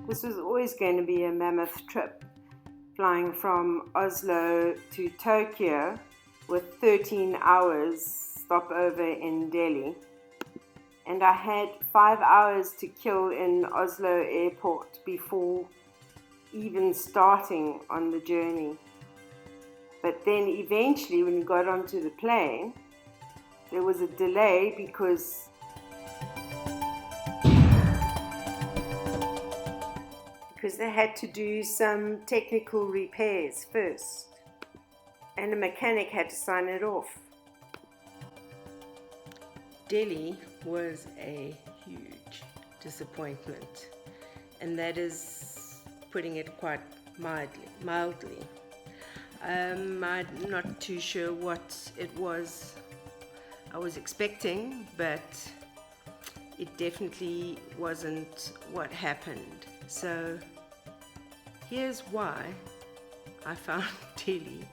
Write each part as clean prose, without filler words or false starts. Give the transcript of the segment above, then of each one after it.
This was always going to be a mammoth trip, flying from Oslo to Tokyo with 13 hours stopover in Delhi. And I had 5 hours to kill in Oslo airport before even starting on the journey. But then eventually, when we got onto the plane, there was a delay because they had to do some technical repairs first, and a mechanic had to sign it off. Delhi was a huge disappointment, and that is putting it quite mildly. I'm not too sure what it was I was expecting, but it definitely wasn't what happened. So here's why I found Delhi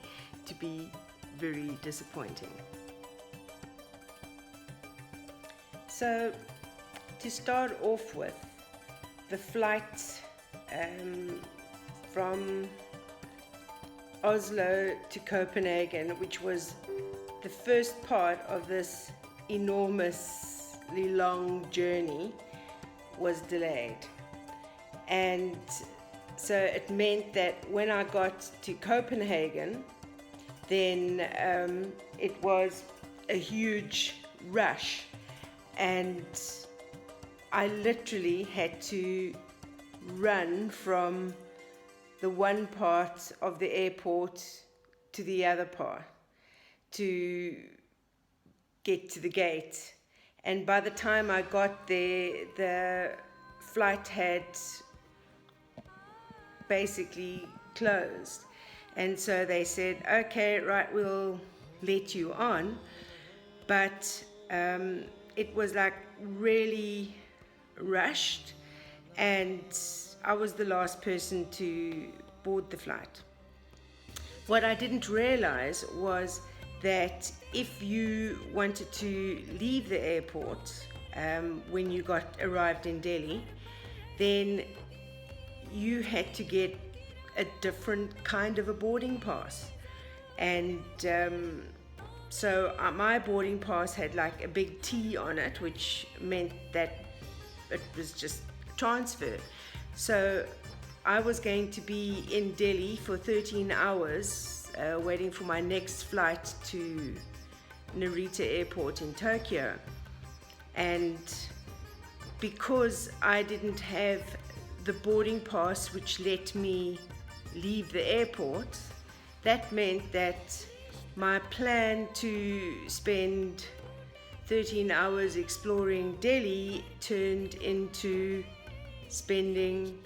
to be very disappointing. So to start off with, the flight from Oslo to Copenhagen, which was the first part of this enormously long journey, was delayed. And so it meant that when I got to Copenhagen, then it was a huge rush, and I literally had to run from the one part of the airport to the other part to get to the gate. And by the time I got there, the flight had basically closed, and so they said, okay, right, we'll let you on, but it was like really rushed, and I was the last person to board the flight. What I didn't realize was that if you wanted to leave the airport when you arrived in Delhi, then you had to get a different kind of a boarding pass. And so my boarding pass had like a big T on it, which meant that it was just transfer. So I was going to be in Delhi for 13 hours waiting for my next flight to Narita Airport in Tokyo. And because I didn't have the boarding pass which let me leave the airport, that meant that my plan to spend 13 hours exploring Delhi turned into spending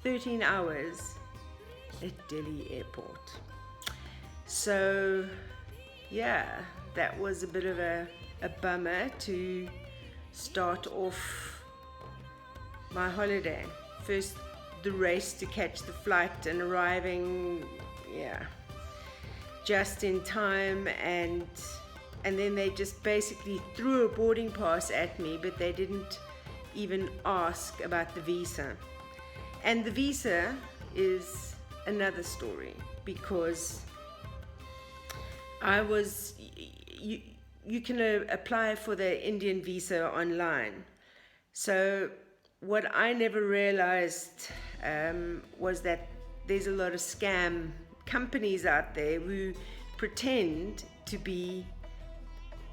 13 hours at Delhi airport. So yeah, that was a bit of a bummer to start off my holiday. First, the race to catch the flight and arriving, just in time, and then they just basically threw a boarding pass at me, but they didn't even ask about the visa. And the visa is another story, because you can apply for the Indian visa online. So what I never realized was that there's a lot of scam companies out there who pretend to be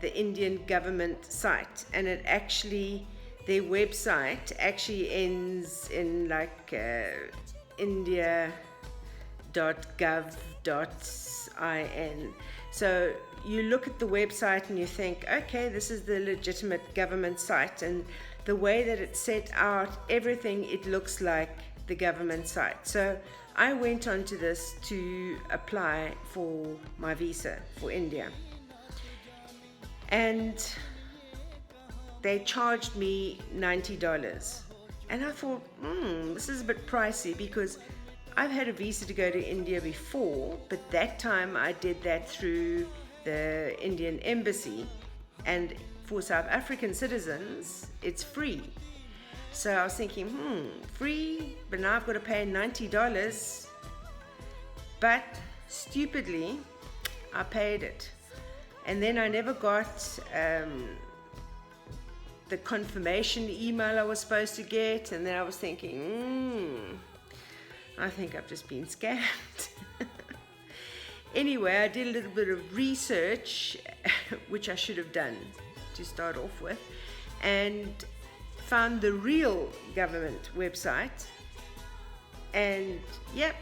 the Indian government site, and their website actually ends in like india.gov.in. So you look at the website and you think, okay, this is the legitimate government site, and the way that it's set out, everything, it looks like the government site. So I went onto this to apply for my visa for India, and they charged me $90. And I thought, this is a bit pricey, because I've had a visa to go to India before, but that time I did that through the Indian embassy, and for South African citizens it's free. So I was thinking, free but now I've got to pay $90. But stupidly, I paid it. And then I never got the confirmation email I was supposed to get. And then I was thinking, I think I've just been scammed. Anyway, I did a little bit of research, which I should have done to start off with, and found the real government website. And yep,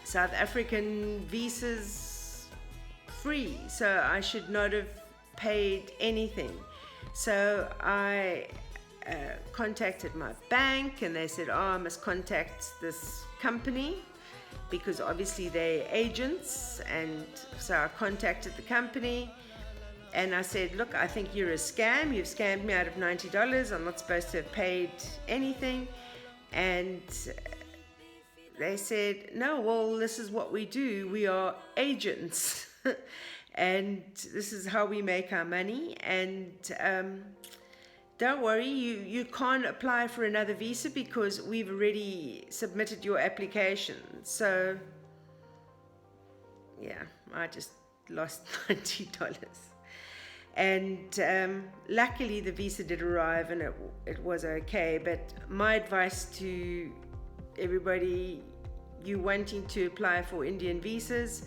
South African visas free, so I should not have paid anything. So I contacted my bank, and they said, I must contact this company because obviously they're agents. And so I contacted the company and I said, look, I think you're a scam. You've scammed me out of $90. I'm not supposed to have paid anything. And they said, no, well, this is what we do. We are agents. And this is how we make our money. And don't worry, you can't apply for another visa because we've already submitted your application. So, yeah, I just lost $90. And luckily the visa did arrive and it was okay. But my advice to everybody, you wanting to apply for Indian visas,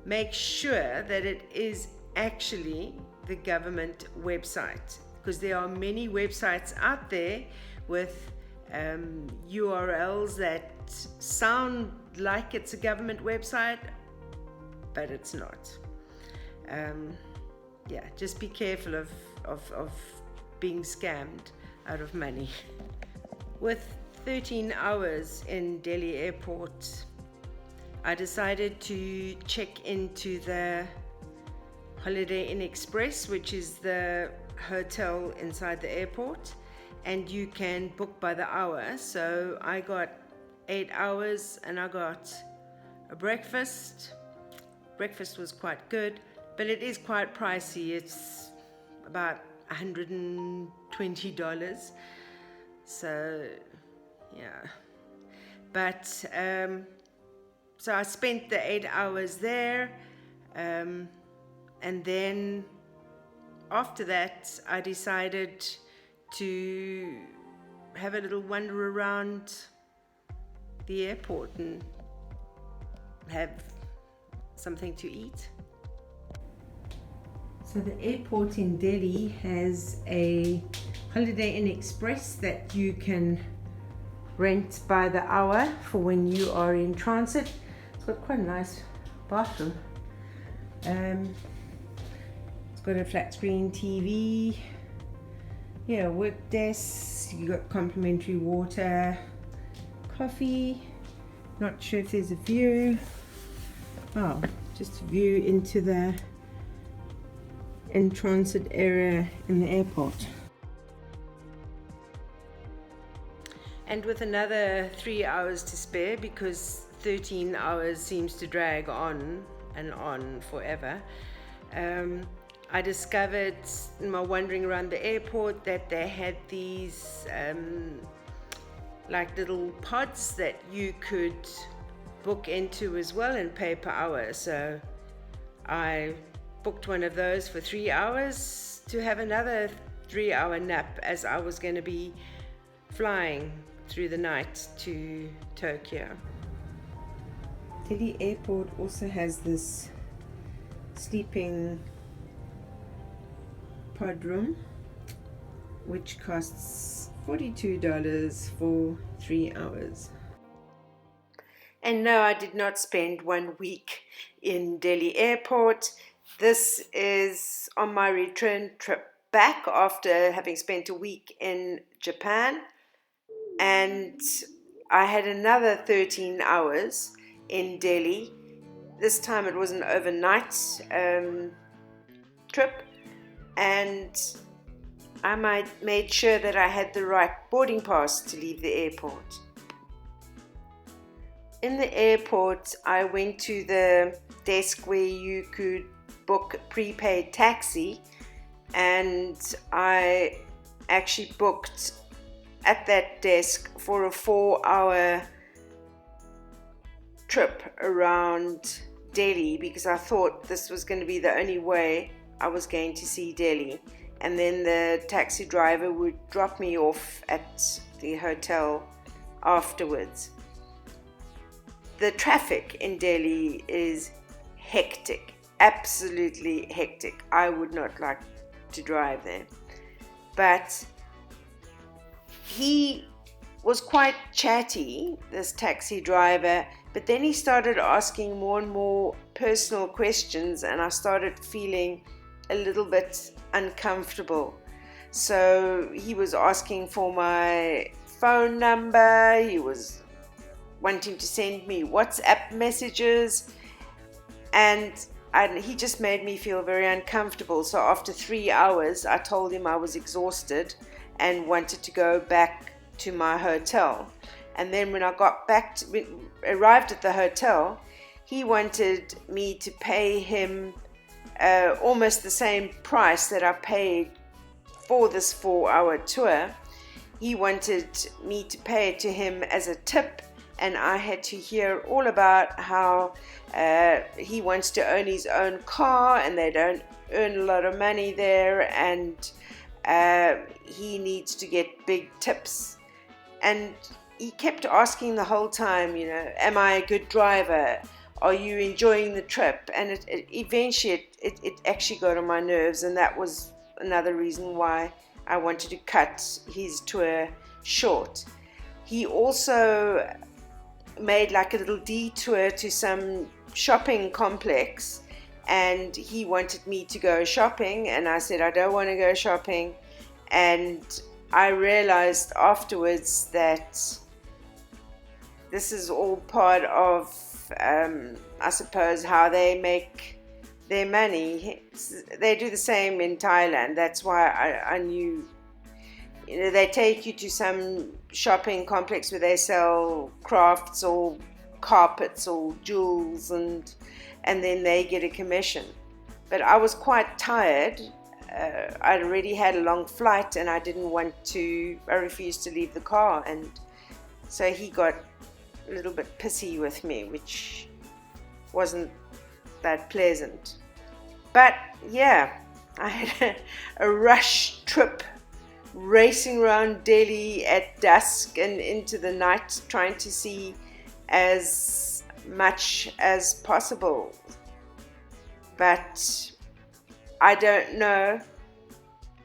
make sure that it is actually the government website, because there are many websites out there with URLs that sound like it's a government website, but it's not. Yeah, just be careful of being scammed out of money. With 13 hours in Delhi airport, I decided to check into the Holiday Inn Express, which is the hotel inside the airport, and you can book by the hour. So I got 8 hours and I got a breakfast. Breakfast was quite good, but it is quite pricey. It's about $120. So yeah, but so I spent the 8 hours there, and then after that I decided to have a little wander around the airport and have something to eat. So the airport in Delhi has a Holiday Inn Express that you can rent by the hour for when you are in transit. It's got quite a nice bathroom. It's got a flat screen TV, yeah, work desk, you got complimentary water, coffee. Not sure if there's a view. Oh, just a view into the in-transit area in the airport. And with another 3 hours to spare, because 13 hours seems to drag on and on forever, I discovered in my wandering around the airport that they had these like little pods that you could book into as well and pay per hour. So I booked one of those for 3 hours to have another 3-hour nap, as I was going to be flying through the night to Tokyo. Delhi airport also has this sleeping pod room, which costs $42 for 3 hours. And no, I did not spend 1 week in Delhi airport. This is on my return trip back after having spent a week in Japan. And I had another 13 hours in Delhi. This time it was an overnight trip, and I made sure that I had the right boarding pass to leave the airport. In the airport, I went to the desk where you could book prepaid taxi, and I actually booked at that desk for a 4-hour trip around Delhi, because I thought this was going to be the only way I was going to see Delhi. And then the taxi driver would drop me off at the hotel afterwards. The traffic in Delhi is hectic, absolutely hectic. I would not like to drive there. But he was quite chatty, this taxi driver, but then he started asking more and more personal questions, and I started feeling a little bit uncomfortable. So he was asking for my phone number, he was wanting to send me WhatsApp messages, and he just made me feel very uncomfortable. So after 3 hours, I told him I was exhausted and wanted to go back to my hotel. And then when I arrived at the hotel, he wanted me to pay him almost the same price that I paid for this 4-hour tour. He wanted me to pay it to him as a tip, and I had to hear all about how he wants to own his own car and they don't earn a lot of money there, and he needs to get big tips. And he kept asking the whole time, am I a good driver? Are you enjoying the trip? And eventually it actually got on my nerves, and that was another reason why I wanted to cut his tour short. He also made like a little detour to some shopping complex, and he wanted me to go shopping, and I said I don't want to go shopping. And I realized afterwards that this is all part of I suppose how they make their money. They do the same in Thailand. That's why I knew, they take you to some shopping complex where they sell crafts or carpets or jewels, and then they get a commission. But I was quite tired. I'd already had a long flight, and I refused to leave the car, and so he got a little bit pissy with me, which wasn't that pleasant. But yeah, I had a rush trip, racing around Delhi at dusk and into the night, trying to see as much as possible. But I don't know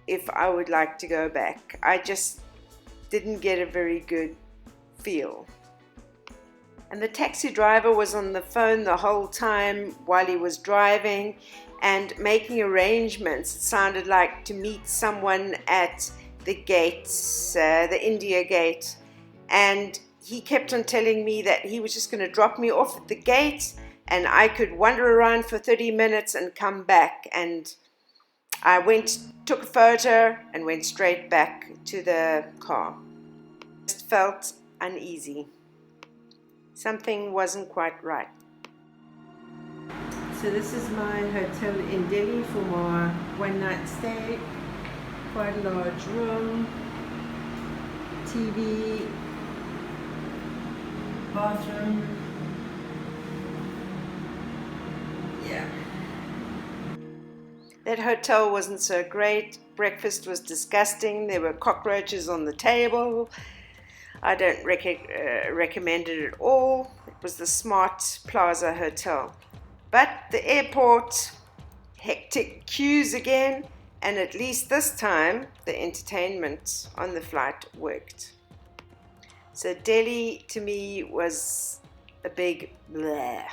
if I would like to go back. I just didn't get a very good feel. And the taxi driver was on the phone the whole time while he was driving and making arrangements. It sounded like to meet someone at the gates, the India gate. And he kept on telling me that he was just going to drop me off at the gate and I could wander around for 30 minutes and come back. And I took a photo and went straight back to the car. I just felt uneasy. Something wasn't quite right. So this is my hotel in Delhi for my one-night stay. Quite a large room, TV, bathroom. Yeah. That hotel wasn't so great. Breakfast was disgusting. There were cockroaches on the table. I don't recommend it at all. It was the Smart Plaza Hotel. But the airport, hectic queues again, and at least this time the entertainment on the flight worked. So Delhi to me was a big bleh.